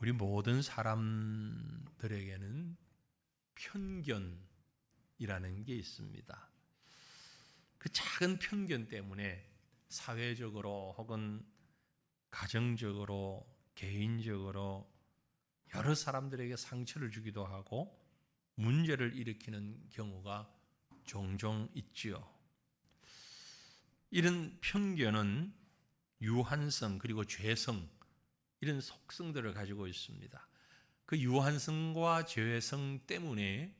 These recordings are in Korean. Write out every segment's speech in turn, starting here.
우리 모든 사람들에게는 편견이라는 게 있습니다. 그 작은 편견 때문에 사회적으로 혹은 가정적으로 개인적으로 여러 사람들에게 상처를 주기도 하고 문제를 일으키는 경우가 종종 있지요. 이런 편견은 유한성 그리고 죄성 이런 속성들을 가지고 있습니다. 그 유한성과 죄성 때문에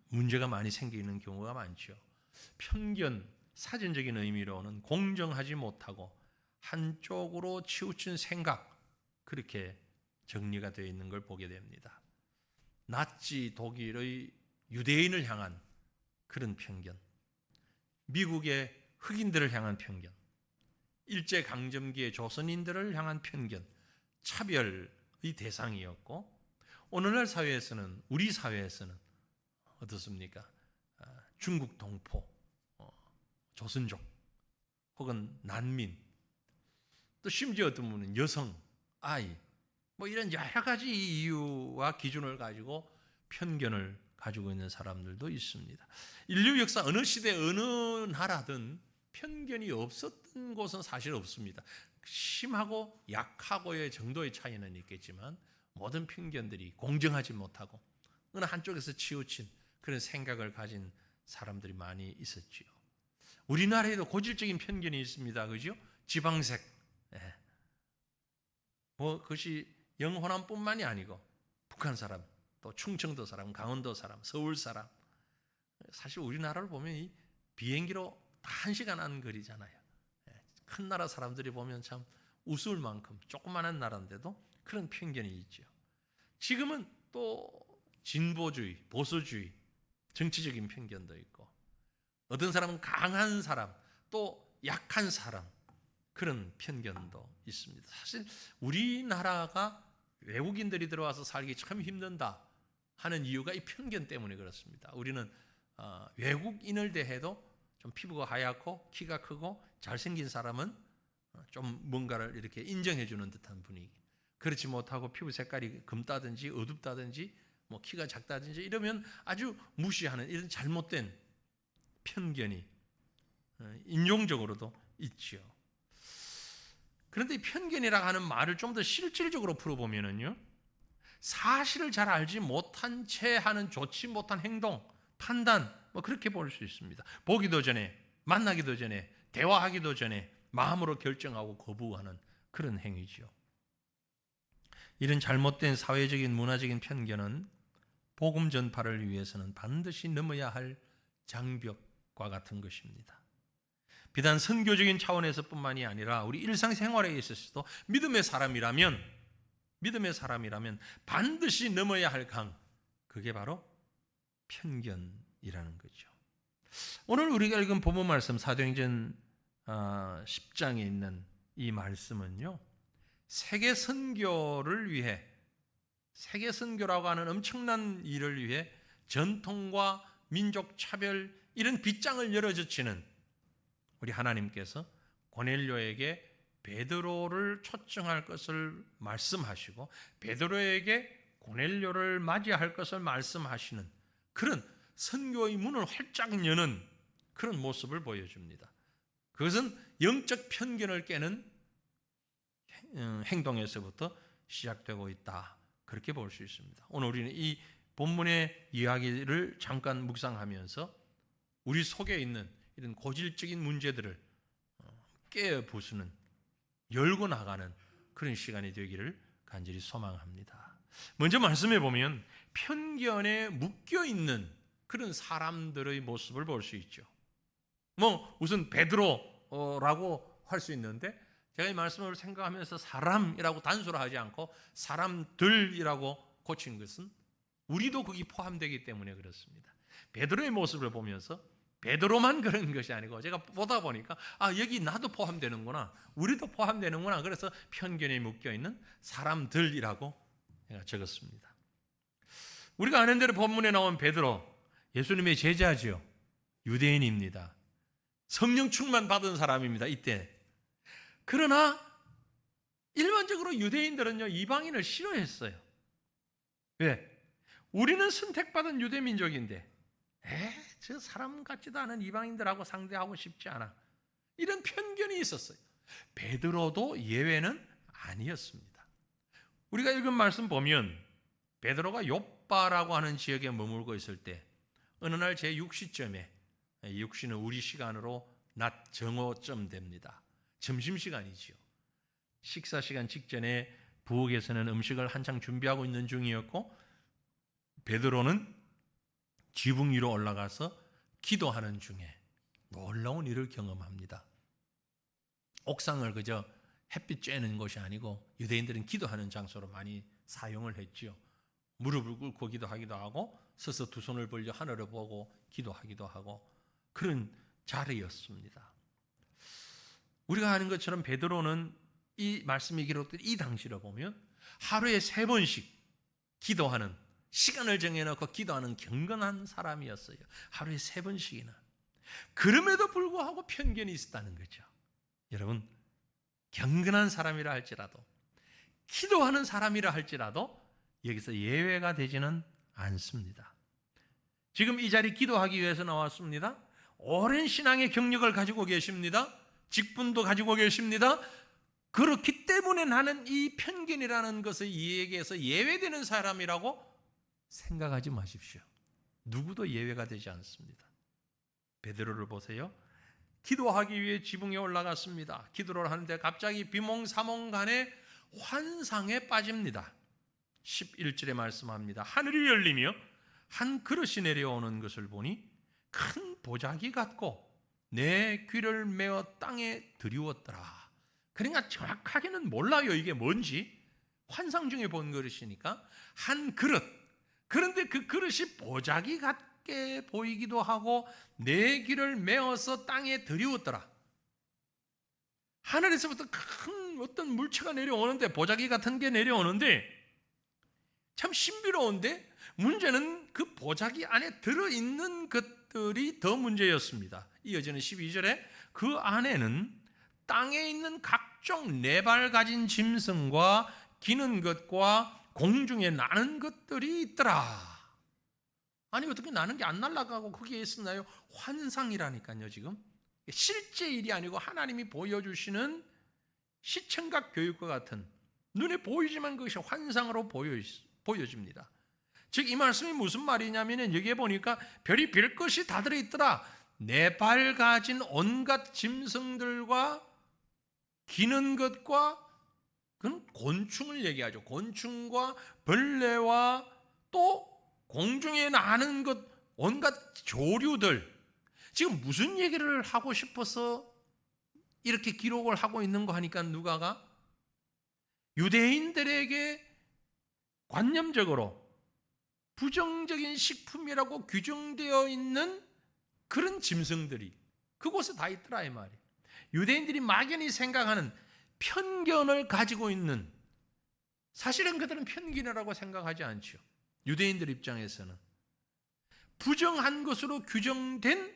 문제가 많이 생기는 경우가 많죠. 편견, 사전적인 의미로는 공정하지 못하고 한쪽으로 치우친 생각, 그렇게 정리가 되어 있는 걸 보게 됩니다. 나치 독일의 유대인을 향한 그런 편견, 미국의 흑인들을 향한 편견, 일제강점기의 조선인들을 향한 편견, 차별의 대상이었고, 오늘날 사회에서는, 우리 사회에서는 어떻습니까? 중국 동포, 조선족, 혹은 난민, 또 심지어 어떤 분은 여성, 아이, 뭐 이런 여러 가지 이유와 기준을 가지고 편견을 가지고 있는 사람들도 있습니다. 인류 역사 어느 시대 어느 나라든 편견이 없었던 곳은 사실 없습니다. 심하고 약하고의 정도의 차이는 있겠지만 모든 편견들이 공정하지 못하고 어느 한쪽에서 치우친 그런 생각을 가진 사람들이 많이 있었지요. 우리나라에도 고질적인 편견이 있습니다. 그죠? 지방색. 그것이 영호남뿐만이 아니고 북한 사람, 또 충청도 사람, 강원도 사람, 서울 사람. 사실 우리나라를 보면 이 비행기로 다 1시간 안 거리잖아요. 큰 나라 사람들이 보면 참 우스울 만큼 조그만한 나라인데도 그런 편견이 있죠. 지금은 또 진보주의, 보수주의, 정치적인 편견도 있고 어떤 사람은 강한 사람, 또 약한 사람 그런 편견도 있습니다. 사실 우리나라가 외국인들이 들어와서 살기 참 힘든다 하는 이유가 이 편견 때문에 그렇습니다. 우리는 외국인을 대해도 좀 피부가 하얗고 키가 크고 잘생긴 사람은 좀 뭔가를 이렇게 인정해 주는 듯한 분위기. 그렇지 못하고 피부 색깔이 검다든지 어둡다든지 뭐 키가 작다든지 이러면 아주 무시하는 이런 잘못된 편견이 인종적으로도 있지요. 그런데 이 편견이라고 하는 말을 좀 더 실질적으로 풀어보면은요, 사실을 잘 알지 못한 채 하는 좋지 못한 행동, 판단, 뭐 그렇게 볼 수 있습니다. 보기도 전에, 만나기도 전에, 대화하기도 전에 마음으로 결정하고 거부하는 그런 행위죠. 이런 잘못된 사회적인 문화적인 편견은 복음 전파를 위해서는 반드시 넘어야 할 장벽과 같은 것입니다. 비단 선교적인 차원에서뿐만이 아니라 우리 일상생활에 있어서도 믿음의 사람이라면 반드시 넘어야 할 강, 그게 바로 편견이라는 거죠. 오늘 우리가 읽은 본문 말씀 사도행전 10장에 있는 이 말씀은요, 세계 선교를 위해, 세계 선교라고 하는 엄청난 일을 위해 전통과 민족 차별 이런 빗장을 열어젖히는 우리 하나님께서 고넬료에게 베드로를 초청할 것을 말씀하시고 베드로에게 고넬료를 맞이할 것을 말씀하시는 그런 선교의 문을 활짝 여는 그런 모습을 보여줍니다. 그것은 영적 편견을 깨는 행동에서부터 시작되고 있다. 그렇게 볼 수 있습니다. 오늘 우리는 이 본문의 이야기를 잠깐 묵상하면서 우리 속에 있는 이런 고질적인 문제들을 깨부수는, 열고 나가는 그런 시간이 되기를 간절히 소망합니다. 먼저 말씀해 보면 편견에 묶여있는 그런 사람들의 모습을 볼 수 있죠. 우선 베드로라고 할 수 있는데 제가 이 말씀을 생각하면서 사람이라고 단수로 하지 않고 사람들이라고 고친 것은 우리도 거기 포함되기 때문에 그렇습니다. 베드로의 모습을 보면서 베드로만 그런 것이 아니고 제가 보다 보니까 여기 나도 포함되는구나, 우리도 포함되는구나. 그래서 편견에 묶여있는 사람들이라고 제가 적었습니다. 우리가 아는 대로 본문에 나온 베드로, 예수님의 제자지요. 일반적으로 유대인들은요, 이방인을 싫어했어요. 왜? 우리는 선택받은 유대 민족인데, 저 사람 같지도 않은 이방인들하고 상대하고 싶지 않아. 이런 편견이 있었어요. 베드로도 예외는 아니었습니다. 우리가 읽은 말씀 보면 베드로가 욥바라고 하는 지역에 머물고 있을 때 어느 날 제6시쯤에, 6시는 우리 시간으로 낮 정오쯤 됩니다. 점심시간이지요. 식사시간 직전에 부엌에서는 음식을 한창 준비하고 있는 중이었고 베드로는 지붕 위로 올라가서 기도하는 중에 놀라운 일을 경험합니다. 옥상을 그저 햇빛 쬐는 곳이 아니고 유대인들은 기도하는 장소로 많이 사용을 했지요. 무릎을 꿇고 기도하기도 하고 서서 두 손을 벌려 하늘을 보고 기도하기도 하고 그런 자리였습니다. 우리가 아는 것처럼 베드로는 이 말씀이 기록된 이 당시로 보면 하루에 3번씩 기도하는, 시간을 정해놓고 기도하는 경건한 사람이었어요. 하루에 3번씩이나. 그럼에도 불구하고 편견이 있었다는 거죠. 여러분, 경건한 사람이라 할지라도, 기도하는 사람이라 할지라도 여기서 예외가 되지는 않습니다. 지금 이 자리 기도하기 위해서 나왔습니다. 오랜 신앙의 경력을 가지고 계십니다. 직분도 가지고 계십니다. 그렇기 때문에 나는 이 편견이라는 것을 이 얘기에서 예외되는 사람이라고 생각하지 마십시오. 누구도 예외가 되지 않습니다. 베드로를 보세요. 기도하기 위해 지붕에 올라갔습니다. 기도를 하는데 갑자기 비몽사몽간에 환상에 빠집니다. 11절에 말씀합니다. 하늘이 열리며 한 그릇이 내려오는 것을 보니 큰 보자기 같고 내 귀를 메어 땅에 들이웠더라. 그러니까 정확하게는 몰라요. 이게 뭔지. 환상 중에 본 그릇이니까 한 그릇. 그런데 그 그릇이 보자기 같게 보이기도 하고 내 귀를 메어서 땅에 들이웠더라. 하늘에서부터 큰 어떤 물체가 내려오는데, 보자기 같은 게 내려오는데 참 신비로운데 문제는 그 보자기 안에 들어있는 것들이 더 문제였습니다. 이어지는 12절에 그 안에는 땅에 있는 각종 네 발 가진 짐승과 기는 것과 공중에 나는 것들이 있더라. 아니 어떻게 나는 게 안 날아가고 거기에 있었나요? 환상이라니까요. 지금 실제 일이 아니고 하나님이 보여주시는 시청각 교육과 같은, 눈에 보이지만 그것이 환상으로 보여집니다. 즉 이 말씀이 무슨 말이냐면 여기에 보니까 별이 별 것이 다 들어있더라. 네 발 가진 온갖 짐승들과 기는 것과, 그건 곤충을 얘기하죠. 곤충과 벌레와 또 공중에 나는 것, 온갖 조류들. 지금 무슨 얘기를 하고 싶어서 이렇게 기록을 하고 있는 거 하니까 누가가 유대인들에게 관념적으로 부정적인 식품이라고 규정되어 있는 그런 짐승들이 그곳에 다 있더라 이 말이에요. 유대인들이 막연히 생각하는 편견을 가지고 있는, 사실은 그들은 편견이라고 생각하지 않죠. 유대인들 입장에서는 부정한 것으로 규정된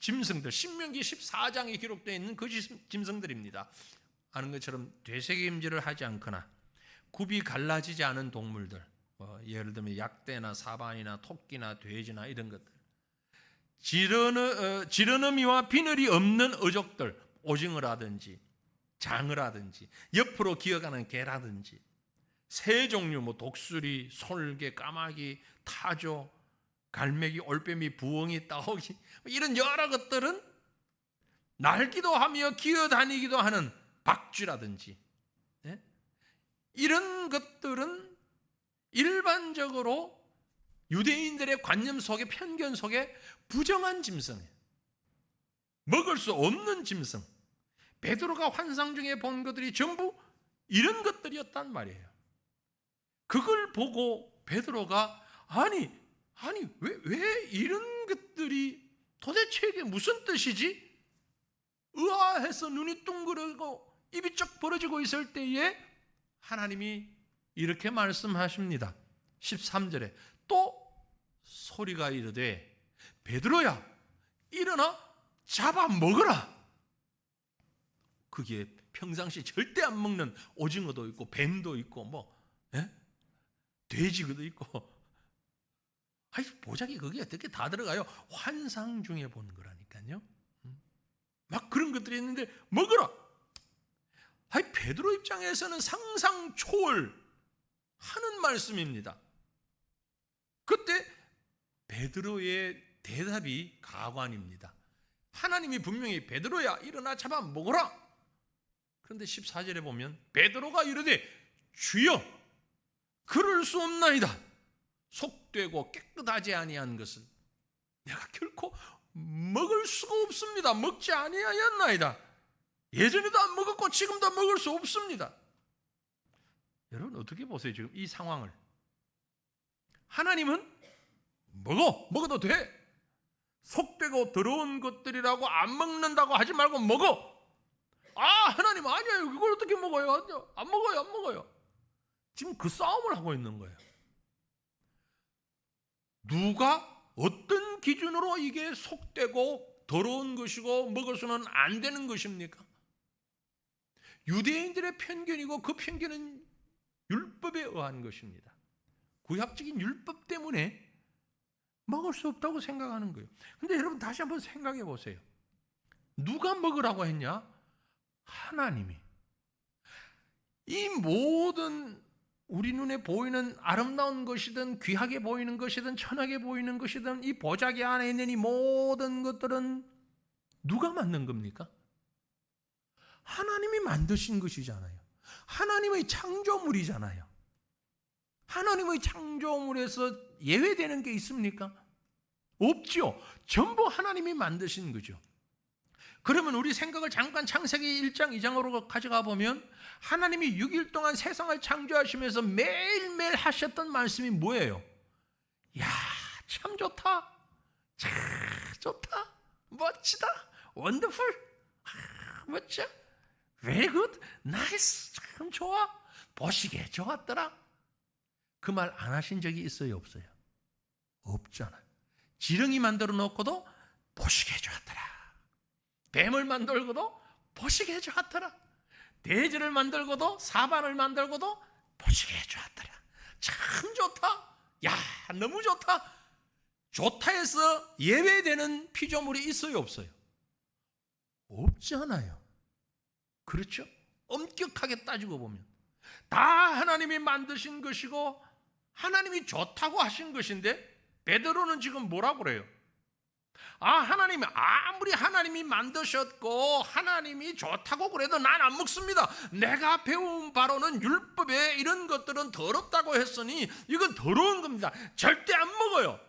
짐승들, 신명기 14장에 기록되어 있는 그 짐승들입니다. 아는 것처럼 되새김질을 하지 않거나 굽이 갈라지지 않은 동물들, 예를 들면 약대나 사반이나 토끼나 돼지나 이런 것들, 지르너미와 비늘이 없는 어족들, 오징어라든지 장어라든지 옆으로 기어가는 개라든지 새 종류, 독수리, 솔개, 까마귀, 타조, 갈매기, 올빼미, 부엉이, 따오기, 이런 여러 것들은 날기도 하며 기어다니기도 하는 박쥐라든지, 이런 것들은 일반적으로 유대인들의 관념 속에, 편견 속에 부정한 짐승이에요. 먹을 수 없는 짐승. 베드로가 환상 중에 본 것들이 전부 이런 것들이었단 말이에요. 그걸 보고 베드로가 아니 왜 이런 것들이 도대체 이게 무슨 뜻이지? 의아해서 눈이 둥그러고 입이 쩍 벌어지고 있을 때에 하나님이 이렇게 말씀하십니다. 13절에 또 소리가 이르되 베드로야 일어나 잡아 먹으라. 그게 평상시 절대 안 먹는 오징어도 있고 뱀도 있고 뭐 돼지도 있고 보자기 거기에 어떻게 다 들어가요? 환상 중에 보는 거라니까요. 막 그런 것들이 있는데 먹어라. 베드로 입장에서는 상상 초월하는 말씀입니다. 그때 베드로의 대답이 가관입니다. 하나님이 분명히 베드로야 일어나 잡아 먹어라. 그런데 14절에 보면 베드로가 이르되 주여 그럴 수 없나이다. 속되고 깨끗하지 아니한 것을 내가 결코 먹을 수가 없습니다. 먹지 아니하였나이다. 예전에도 안 먹었고 지금도 먹을 수 없습니다. 여러분 어떻게 보세요? 지금 이 상황을. 하나님은 먹어도 돼. 속되고 더러운 것들이라고 안 먹는다고 하지 말고 먹어. 하나님 아니에요. 이걸 어떻게 먹어요? 안 먹어요. 지금 그 싸움을 하고 있는 거예요. 누가 어떤 기준으로 이게 속되고 더러운 것이고 먹을 수는 안 되는 것입니까? 유대인들의 편견이고 그 편견은 율법에 의한 것입니다. 구약적인 율법 때문에 먹을 수 없다고 생각하는 거예요. 근데 여러분 다시 한번 생각해 보세요. 누가 먹으라고 했냐? 하나님이. 이 모든 우리 눈에 보이는 아름다운 것이든 귀하게 보이는 것이든 천하게 보이는 것이든 이 보자기 안에 있는 이 모든 것들은 누가 만든 겁니까? 하나님이 만드신 것이잖아요. 하나님의 창조물이잖아요. 하나님의 창조물에서 예외되는 게 있습니까? 없죠. 전부 하나님이 만드신 거죠. 그러면 우리 생각을 잠깐 창세기 1장 2장으로 가져가 보면 하나님이 6일 동안 세상을 창조하시면서 매일매일 하셨던 말씀이 뭐예요? 야, 참 좋다. 참 좋다. 멋지다. 원더풀. 멋져. Very good. Nice. 참 좋아. 보시기에 좋았더라. 그 말 안 하신 적이 있어요? 없어요? 없잖아요. 지렁이 만들어 놓고도 보시기에 좋았더라. 뱀을 만들고도 보시기에 좋았더라. 돼지를 만들고도 사반을 만들고도 보시기에 좋았더라. 참 좋다. 야, 너무 좋다. 좋다해서 예외되는 피조물이 있어요? 없어요? 없잖아요. 그렇죠? 엄격하게 따지고 보면 다 하나님이 만드신 것이고 하나님이 좋다고 하신 것인데 베드로는 지금 뭐라고 그래요? 하나님이 아무리 하나님이 만드셨고 하나님이 좋다고 그래도 난 안 먹습니다. 내가 배운 바로는 율법에 이런 것들은 더럽다고 했으니 이건 더러운 겁니다. 절대 안 먹어요.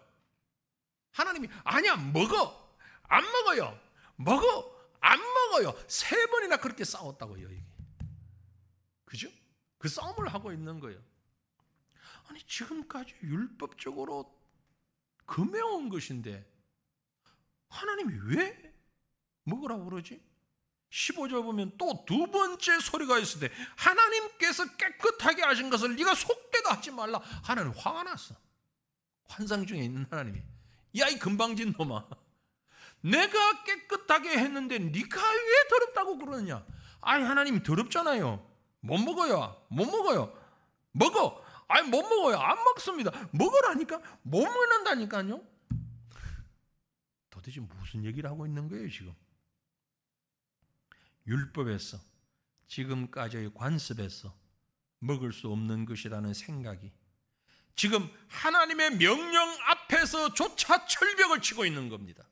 하나님이 아니야 먹어. 안 먹어요. 먹어. 안 먹어요. 3번이나 그렇게 싸웠다고요. 이게. 그죠? 그 싸움을 하고 있는 거예요. 아니 지금까지 율법적으로 금해온 것인데 하나님이 왜 먹으라고 그러지? 15절 보면 또 2번째 소리가 있을 때 하나님께서 깨끗하게 하신 것을 네가 속되다 하지 말라. 하나님 화가 났어. 환상 중에 있는 하나님이 야, 이 건방진 놈아, 내가 깨끗하게 했는데 네가 왜 더럽다고 그러느냐? 하나님 더럽잖아요. 못 먹어요. 못 먹어요. 먹어. 못 먹어요. 안 먹습니다. 먹으라니까. 못 먹는다니까요. 도대체 무슨 얘기를 하고 있는 거예요 지금? 율법에서 지금까지의 관습에서 먹을 수 없는 것이라는 생각이 지금 하나님의 명령 앞에서조차 철벽을 치고 있는 겁니다.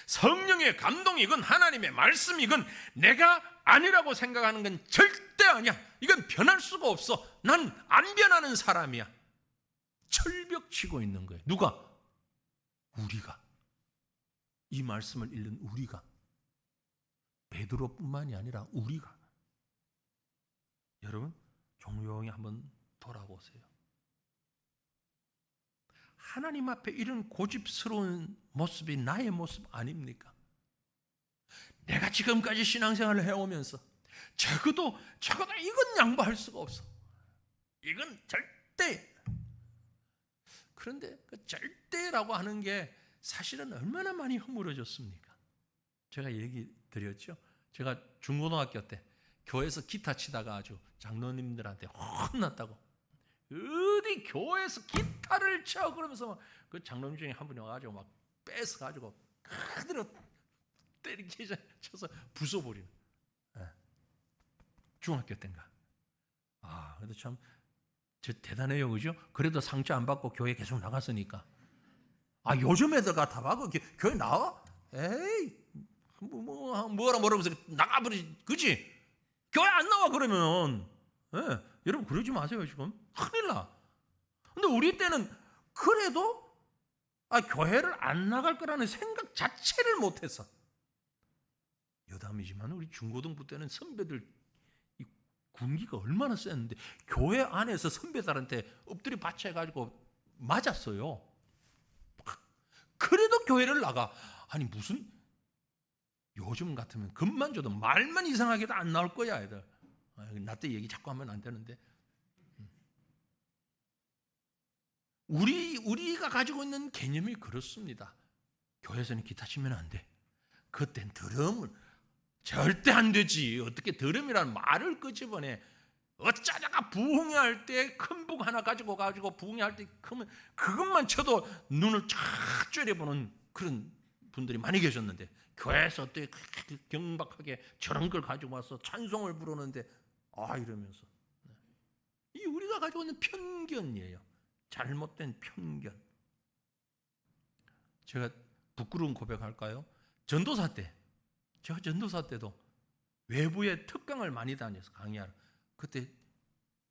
성령의 감동이건 하나님의 말씀이건 내가 아니라고 생각하는 건 절대 아니야. 이건 변할 수가 없어. 난 안 변하는 사람이야. 철벽 치고 있는 거예요. 누가? 우리가. 이 말씀을 읽는 우리가. 베드로뿐만이 아니라 우리가. 여러분 조용히 한번 돌아보세요. 하나님 앞에 이런 고집스러운 모습이 나의 모습 아닙니까? 내가 지금까지 신앙생활을 해오면서 적어도 이건 양보할 수가 없어. 이건 절대. 그런데 그 절대라고 하는 게 사실은 얼마나 많이 허물어졌습니까? 제가 얘기 드렸죠. 제가 중고등학교 때 교회에서 기타 치다가 아주 장로님들한테 혼났다고. 어디 교회에서 기타를 쳐 그러면서 그 장로님 중에 한 분이 와가지고 막 뺏어가지고 그대로 때리기 쳐서 부숴버리는. 중학교 때인가. 그래도 참 대단해요, 그죠? 그래도 상처 안 받고 교회 계속 나갔으니까. 요즘 애들 같아 봐. 교회 나와? 에이, 뭐라 그러면서 나가버리지, 그지? 교회 안 나와 그러면. 여러분 그러지 마세요. 지금 큰일 나. 근데 우리 때는 그래도 교회를 안 나갈 거라는 생각 자체를 못했어. 여담이지만 우리 중고등부 때는 선배들 이 군기가 얼마나 셌는데 교회 안에서 선배들한테 엎드려 받쳐가지고 맞았어요. 그래도 교회를 나가. 아니 무슨 요즘 같으면 금만 줘도 말만 이상하게도 안 나올 거야 애들. 나 때 얘기 자꾸 하면 안 되는데. 우리가 가지고 있는 개념이 그렇습니다. 교회에서는 기타 치면 안 돼. 그땐 드럼을 절대 안 되지. 어떻게 드럼이라는 말을 끄집어내. 어쩌다가 부흥회 할 때 큰 북 하나 가지고 부흥회 할 때 크면 그것만 쳐도 눈을 쫙 째려보는 그런 분들이 많이 계셨는데 교회에서 어떻게 경박하게 저런 걸 가지고 와서 찬송을 부르는데 이러면서 이 우리가 가지고 있는 편견이에요. 잘못된 편견. 제가 부끄러운 고백할까요? 전도사 때 제가 전도사 때도 외부에 특강을 많이 다녀서 강의하러 그때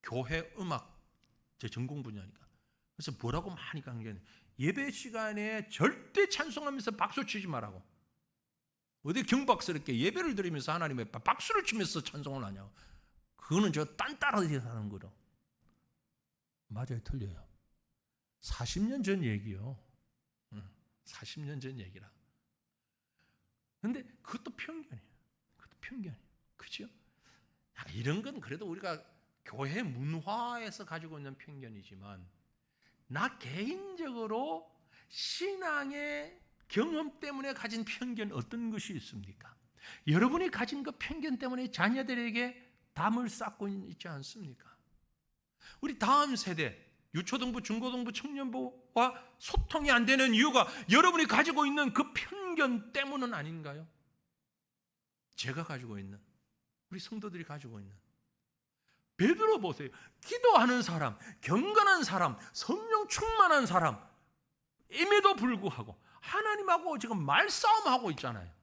교회 음악 제 전공 분야니까 그래서 뭐라고 많이 강의했는데 예배 시간에 절대 찬송하면서 박수 치지 말라고. 어디 경박스럽게 예배를 드리면서 하나님의 박수를 치면서 찬송을 하냐고. 그거는 저 딴따라디에서 하는 거로. 맞아요, 틀려요. 40년 전 얘기요. 40년 전 얘기라. 근데 그것도 편견이에요. 그죠? 이런 건 그래도 우리가 교회 문화에서 가지고 있는 편견이지만 나 개인적으로 신앙의 경험 때문에 가진 편견 어떤 것이 있습니까? 여러분이 가진 그 편견 때문에 자녀들에게 담을 쌓고 있지 않습니까? 우리 다음 세대 유초등부, 중고등부, 청년부와 소통이 안 되는 이유가 여러분이 가지고 있는 그 편견 때문은 아닌가요? 제가 가지고 있는, 우리 성도들이 가지고 있는. 베드로 보세요. 기도하는 사람, 경건한 사람, 성령 충만한 사람 임에도 불구하고 하나님하고 지금 말싸움하고 있잖아요.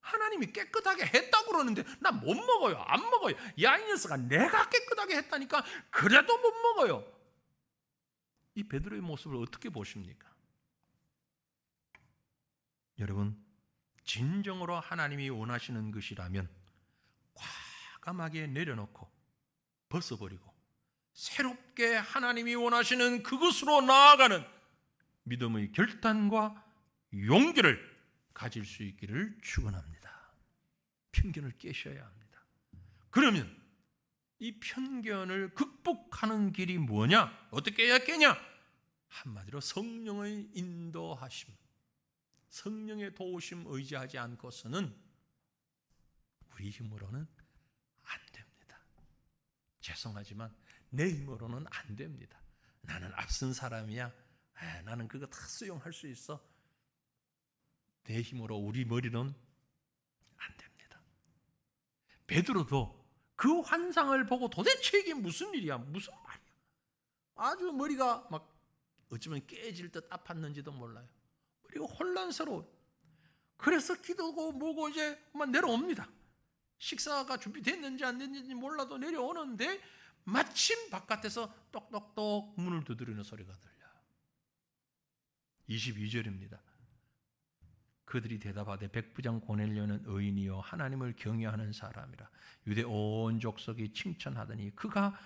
하나님이 깨끗하게 했다고 그러는데 나 못 먹어요. 안 먹어요. 야, 이 녀석아, 내가 깨끗하게 했다니까 그래도 못 먹어요. 이 베드로의 모습을 어떻게 보십니까? 여러분, 진정으로 하나님이 원하시는 것이라면 과감하게 내려놓고 벗어버리고 새롭게 하나님이 원하시는 그것으로 나아가는 믿음의 결단과 용기를 가질 수 있기를 축원합니다. 편견을 깨셔야 합니다. 그러면 이 편견을 극복하는 길이 뭐냐? 어떻게 해야 깨냐? 한마디로 성령의 인도하심, 성령의 도우심 의지하지 않고서는 우리 힘으로는 안 됩니다. 죄송하지만 내 힘으로는 안 됩니다. 나는 앞선 사람이야. 나는 그거 다 수용할 수 있어. 내 힘으로 우리 머리는 안 됩니다. 베드로도 그 환상을 보고 도대체 이게 무슨 일이야? 무슨 말이야? 아주 머리가 막 어쩌면 깨질 듯 아팠는지도 몰라요. 그리고 혼란스러워. 그래서 기도고 뭐고 이제 막 내려옵니다. 식사가 준비됐는지 안 됐는지 몰라도 내려오는데 마침 바깥에서 똑똑똑 문을 두드리는 소리가 들려요. 22절입니다. 그들이 대답하되 백부장 고넬료는 의인이요 하나님을 경외하는 사람이라 유대 온 족속이 칭찬하더니 그가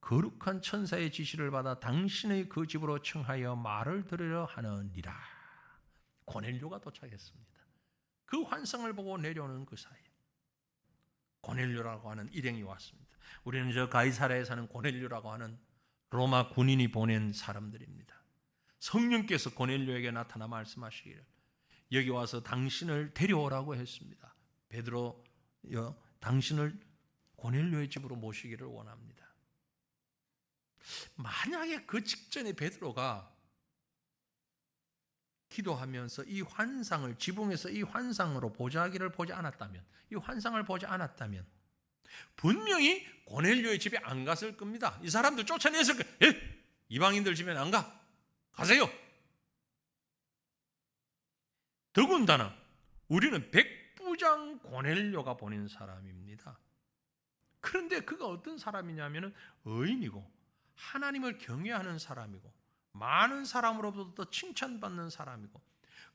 거룩한 천사의 지시를 받아 당신의 그 집으로 청하여 말을 들으려 하느니라. 고넬료가 도착했습니다. 그 환상을 보고 내려오는 그 사이에 고넬료라고 하는 일행이 왔습니다. 우리는 저 가이사랴에 사는 고넬료라고 하는 로마 군인이 보낸 사람들입니다. 성령께서 고넬료에게 나타나 말씀하시기를 여기 와서 당신을 데려오라고 했습니다. 베드로여, 당신을 고넬료의 집으로 모시기를 원합니다. 만약에 그 직전에 베드로가 기도하면서 이 환상을, 지붕에서 이 환상으로 보자기를 보지 않았다면, 이 환상을 보지 않았다면 분명히 고넬료의 집에 안 갔을 겁니다. 이 사람들 쫓아냈을 거예요. 예? 이방인들 집에는 안 가. 가세요. 더군다나 우리는 백부장 고넬료가 보낸 사람입니다. 그런데 그가 어떤 사람이냐면 의인이고 하나님을 경외하는 사람이고 많은 사람으로부터 칭찬받는 사람이고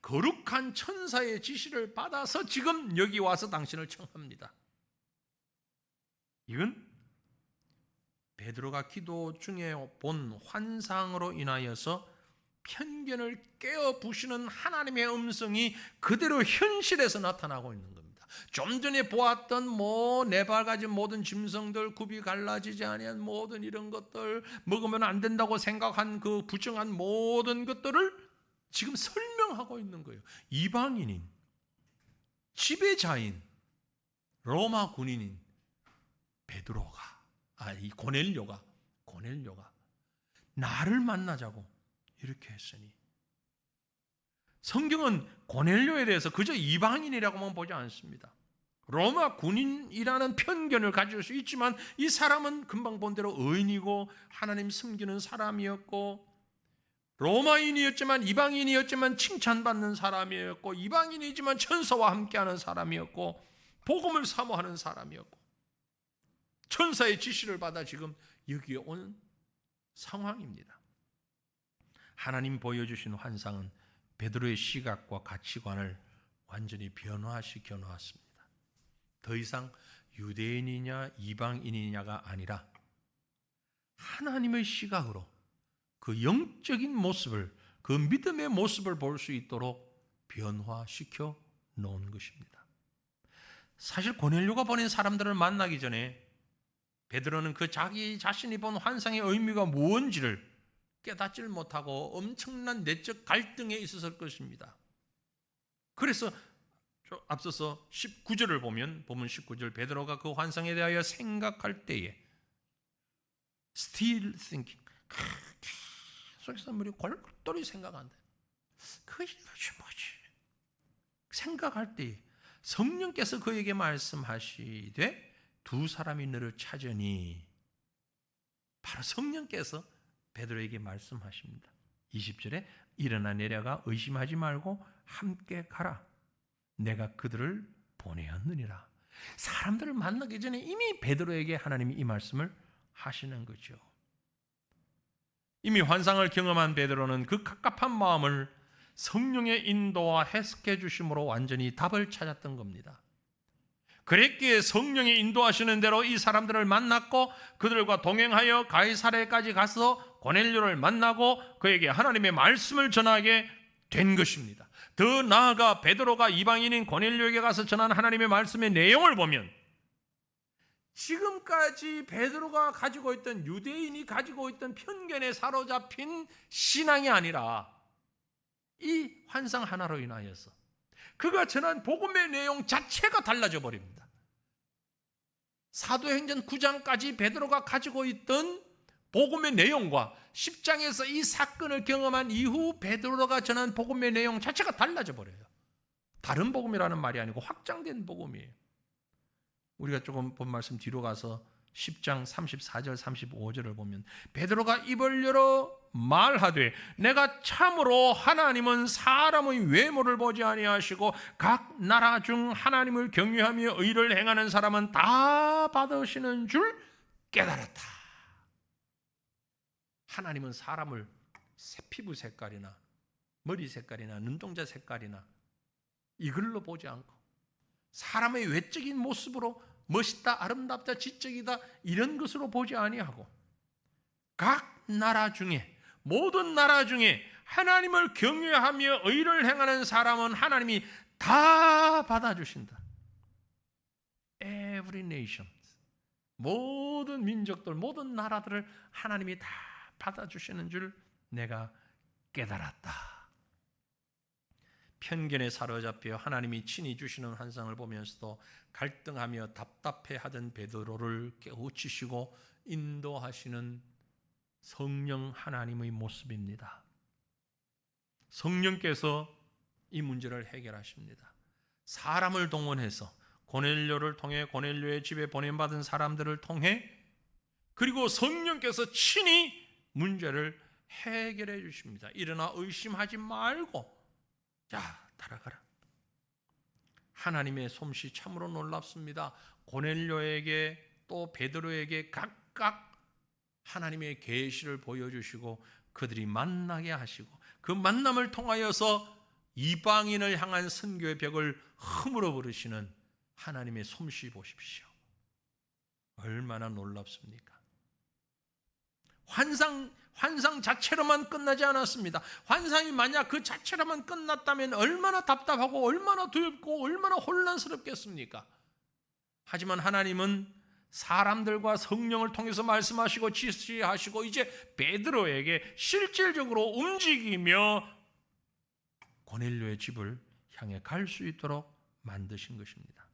거룩한 천사의 지시를 받아서 지금 여기 와서 당신을 청합니다. 이건 베드로가 기도 중에 본 환상으로 인하여서 편견을 깨어 부시는 하나님의 음성이 그대로 현실에서 나타나고 있는 겁니다. 좀 전에 보았던 네발가진 모든 짐승들, 굽이 갈라지지 아니한 모든 이런 것들, 먹으면 안 된다고 생각한 그 부정한 모든 것들을 지금 설명하고 있는 거예요. 이방인인, 지배자인, 로마 군인인 베드로가, 이 고넬료가 나를 만나자고 이렇게 했으니, 성경은 고넬료에 대해서 그저 이방인이라고만 보지 않습니다. 로마 군인이라는 편견을 가질 수 있지만 이 사람은 금방 본 대로 의인이고 하나님 섬기는 사람이었고, 로마인이었지만 이방인이었지만 칭찬받는 사람이었고, 이방인이지만 천사와 함께하는 사람이었고, 복음을 사모하는 사람이었고, 천사의 지시를 받아 지금 여기에 온 상황입니다. 하나님 보여주신 환상은 베드로의 시각과 가치관을 완전히 변화시켜 놓았습니다. 더 이상 유대인이냐 이방인이냐가 아니라 하나님의 시각으로 그 영적인 모습을, 그 믿음의 모습을 볼 수 있도록 변화시켜 놓은 것입니다. 사실 고넬료가 보낸 사람들을 만나기 전에 베드로는 그 자기 자신이 본 환상의 의미가 무엇인지를 깨닫지를 못하고 엄청난 내적 갈등에 있었을 것입니다. 그래서 앞서서 19절을 보면, 본문 19절, 베드로가 그 환상에 대하여 생각할 때에 still thinking, 계속해서 우리 골똘히 생각한다. 그것이 뭐지? 생각할 때에 성령께서 그에게 말씀하시되 두 사람이 너를 찾으니, 바로 성령께서 베드로에게 말씀하십니다. 20절에 일어나 내려가 의심하지 말고 함께 가라. 내가 그들을 보내었느니라. 사람들을 만나기 전에 이미 베드로에게 하나님이 이 말씀을 하시는 거죠. 이미 환상을 경험한 베드로는 그 갑갑한 마음을 성령의 인도와 해석해 주심으로 완전히 답을 찾았던 겁니다. 그랬기에 성령이 인도하시는 대로 이 사람들을 만났고 그들과 동행하여 가이사랴까지 가서 고넬료를 만나고 그에게 하나님의 말씀을 전하게 된 것입니다. 더 나아가 베드로가 이방인인 고넬료에게 가서 전한 하나님의 말씀의 내용을 보면 지금까지 베드로가 가지고 있던, 유대인이 가지고 있던 편견에 사로잡힌 신앙이 아니라 이 환상 하나로 인하여서 그가 전한 복음의 내용 자체가 달라져 버립니다. 사도행전 9장까지 베드로가 가지고 있던 복음의 내용과 10장에서 이 사건을 경험한 이후 베드로가 전한 복음의 내용 자체가 달라져 버려요. 다른 복음이라는 말이 아니고 확장된 복음이에요. 우리가 조금 본 말씀 뒤로 가서 10장 34절 35절을 보면 베드로가 입을 열어 말하되 내가 참으로 하나님은 사람의 외모를 보지 아니하시고 각 나라 중 하나님을 경외하며 의를 행하는 사람은 다 받으시는 줄 깨달았다. 하나님은 사람을 피부 색깔이나 머리 색깔이나 눈동자 색깔이나 이걸로 보지 않고 사람의 외적인 모습으로 멋있다, 아름답다, 지적이다 이런 것으로 보지 아니하고 각 나라 중에, 모든 나라 중에 하나님을 경외하며 의를 행하는 사람은 하나님이 다 받아주신다. Every nation, 모든 민족들, 모든 나라들을 하나님이 다 받아주시는 줄 내가 깨달았다. 편견에 사로잡혀 하나님이 친히 주시는 환상을 보면서도 갈등하며 답답해하던 베드로를 깨우치시고 인도하시는 성령 하나님의 모습입니다. 성령께서 이 문제를 해결하십니다. 사람을 동원해서 고넬료를 통해 고넬료의 집에 보냄받은 사람들을 통해 그리고 성령께서 친히 문제를 해결해 주십니다. 일어나 의심하지 말고 자, 따라가라. 하나님의 솜씨 참으로 놀랍습니다. 고넬료에게 또 베드로에게 각각 하나님의 계시를 보여주시고 그들이 만나게 하시고 그 만남을 통하여서 이방인을 향한 선교의 벽을 허물어 버리시는 하나님의 솜씨 보십시오. 얼마나 놀랍습니까? 환상 자체로만 끝나지 않았습니다. 환상이 만약 그 자체로만 끝났다면 얼마나 답답하고 얼마나 두렵고 얼마나 혼란스럽겠습니까? 하지만 하나님은 사람들과 성령을 통해서 말씀하시고 지시하시고 이제 베드로에게 실질적으로 움직이며 고넬료의 집을 향해 갈 수 있도록 만드신 것입니다.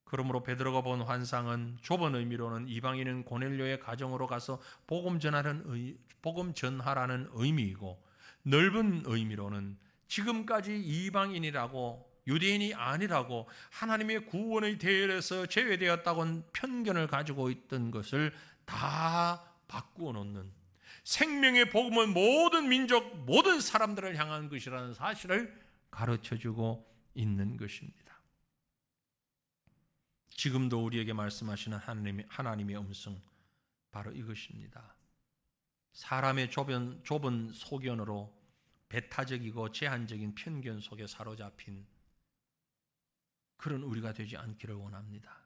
그러므로 베드로가 본 환상은 좁은 의미로는 이방인은 고넬료의 가정으로 가서 복음 전하라는 의미이고 넓은 의미로는 지금까지 이방인이라고 유대인이 아니라고 하나님의 구원의 대열에서 제외되었다고는 편견을 가지고 있던 것을 다 바꾸어 놓는 생명의 복음은 모든 민족, 모든 사람들을 향한 것이라는 사실을 가르쳐주고 있는 것입니다. 지금도 우리에게 말씀하시는 하나님의 음성 바로 이것입니다. 사람의 좁은 소견으로 배타적이고 제한적인 편견 속에 사로잡힌 그런 우리가 되지 않기를 원합니다.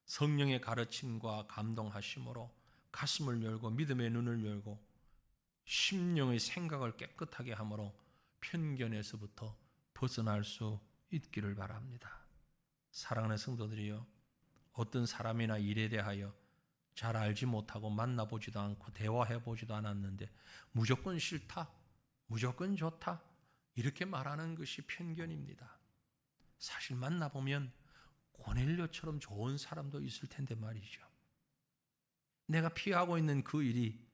성령의 가르침과 감동하심으로 가슴을 열고 믿음의 눈을 열고 심령의 생각을 깨끗하게 함으로 편견에서부터 벗어날 수 있기를 바랍니다. 사랑하는 성도들이여, 어떤 사람이나 일에 대하여 잘 알지 못하고 만나보지도 않고 대화해보지도 않았는데 무조건 싫다, 무조건 좋다 이렇게 말하는 것이 편견입니다. 사실 만나보면 고넬료처럼 좋은 사람도 있을 텐데 말이죠. 내가 피하고 있는 그 일이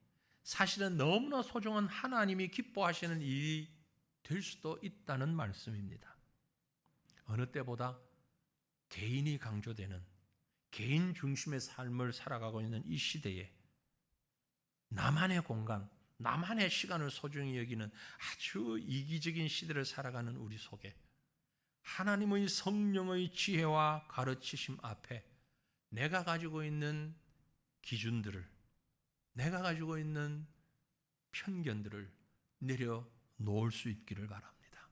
사실은 너무나 소중한 하나님이 기뻐하시는 일이 될 수도 있다는 말씀입니다. 어느 때보다 개인이 강조되는 개인 중심의 삶을 살아가고 있는 이 시대에 나만의 공간, 나만의 시간을 소중히 여기는 아주 이기적인 시대를 살아가는 우리 속에 하나님의 성령의 지혜와 가르치심 앞에 내가 가지고 있는 기준들을, 내가 가지고 있는 편견들을 내려놓을 수 있기를 바랍니다.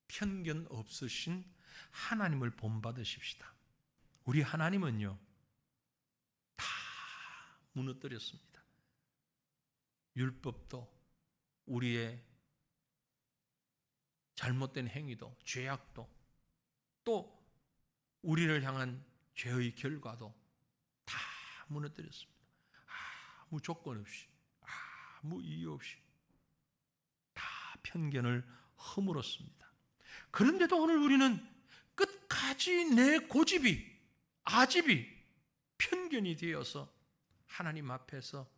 편견 없으신 하나님을 본받으십시다. 우리 하나님은요, 다 무너뜨렸습니다. 율법도, 우리의 잘못된 행위도, 죄악도, 또 우리를 향한 죄의 결과도 다 무너뜨렸습니다. 아무 조건 없이, 아무 이유 없이 다 편견을 허물었습니다. 그런데도 오늘 우리는 끝까지 내 고집이, 아집이 편견이 되어서 하나님 앞에서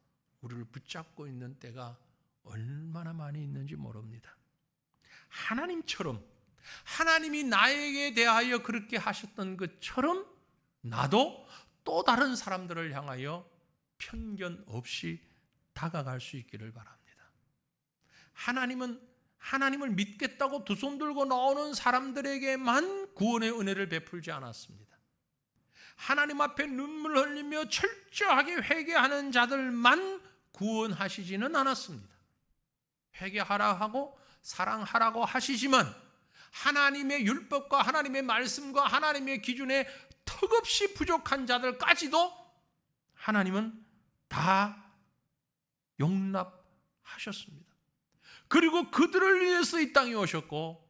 우리를 붙잡고 있는 때가 얼마나 많이 있는지 모릅니다. 하나님처럼, 하나님이 나에게 대하여 그렇게 하셨던 것처럼 나도 또 다른 사람들을 향하여 편견 없이 다가갈 수 있기를 바랍니다. 하나님은 하나님을 믿겠다고 두 손 들고 나오는 사람들에게만 구원의 은혜를 베풀지 않았습니다. 하나님 앞에 눈물 흘리며 철저하게 회개하는 자들만 구원하시지는 않았습니다. 회개하라 하고 사랑하라고 하시지만 하나님의 율법과 하나님의 말씀과 하나님의 기준에 턱없이 부족한 자들까지도 하나님은 다 용납하셨습니다. 그리고 그들을 위해서 이 땅에 오셨고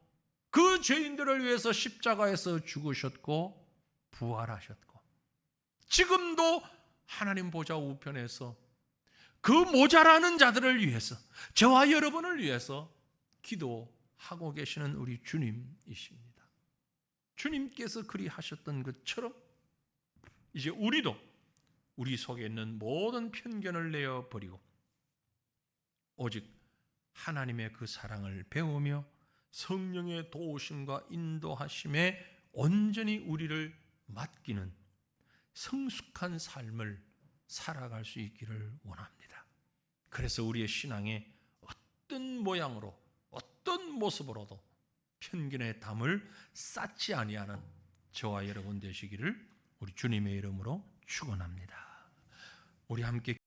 그 죄인들을 위해서 십자가에서 죽으셨고 부활하셨고 지금도 하나님 보좌 우편에서 그 모자라는 자들을 위해서, 저와 여러분을 위해서 기도하고 하고 계시는 우리 주님이십니다. 주님께서 그리 하셨던 것처럼 이제 우리도 우리 속에 있는 모든 편견을 내어버리고 오직 하나님의 그 사랑을 배우며 성령의 도우심과 인도하심에 온전히 우리를 맡기는 성숙한 삶을 살아갈 수 있기를 원합니다. 그래서 우리의 신앙에 어떤 모양으로 어떤 모습으로도 편견의 담을 쌓지 아니하는 저와 여러분 되시기를 우리 주님의 이름으로 축원합니다. 우리 함께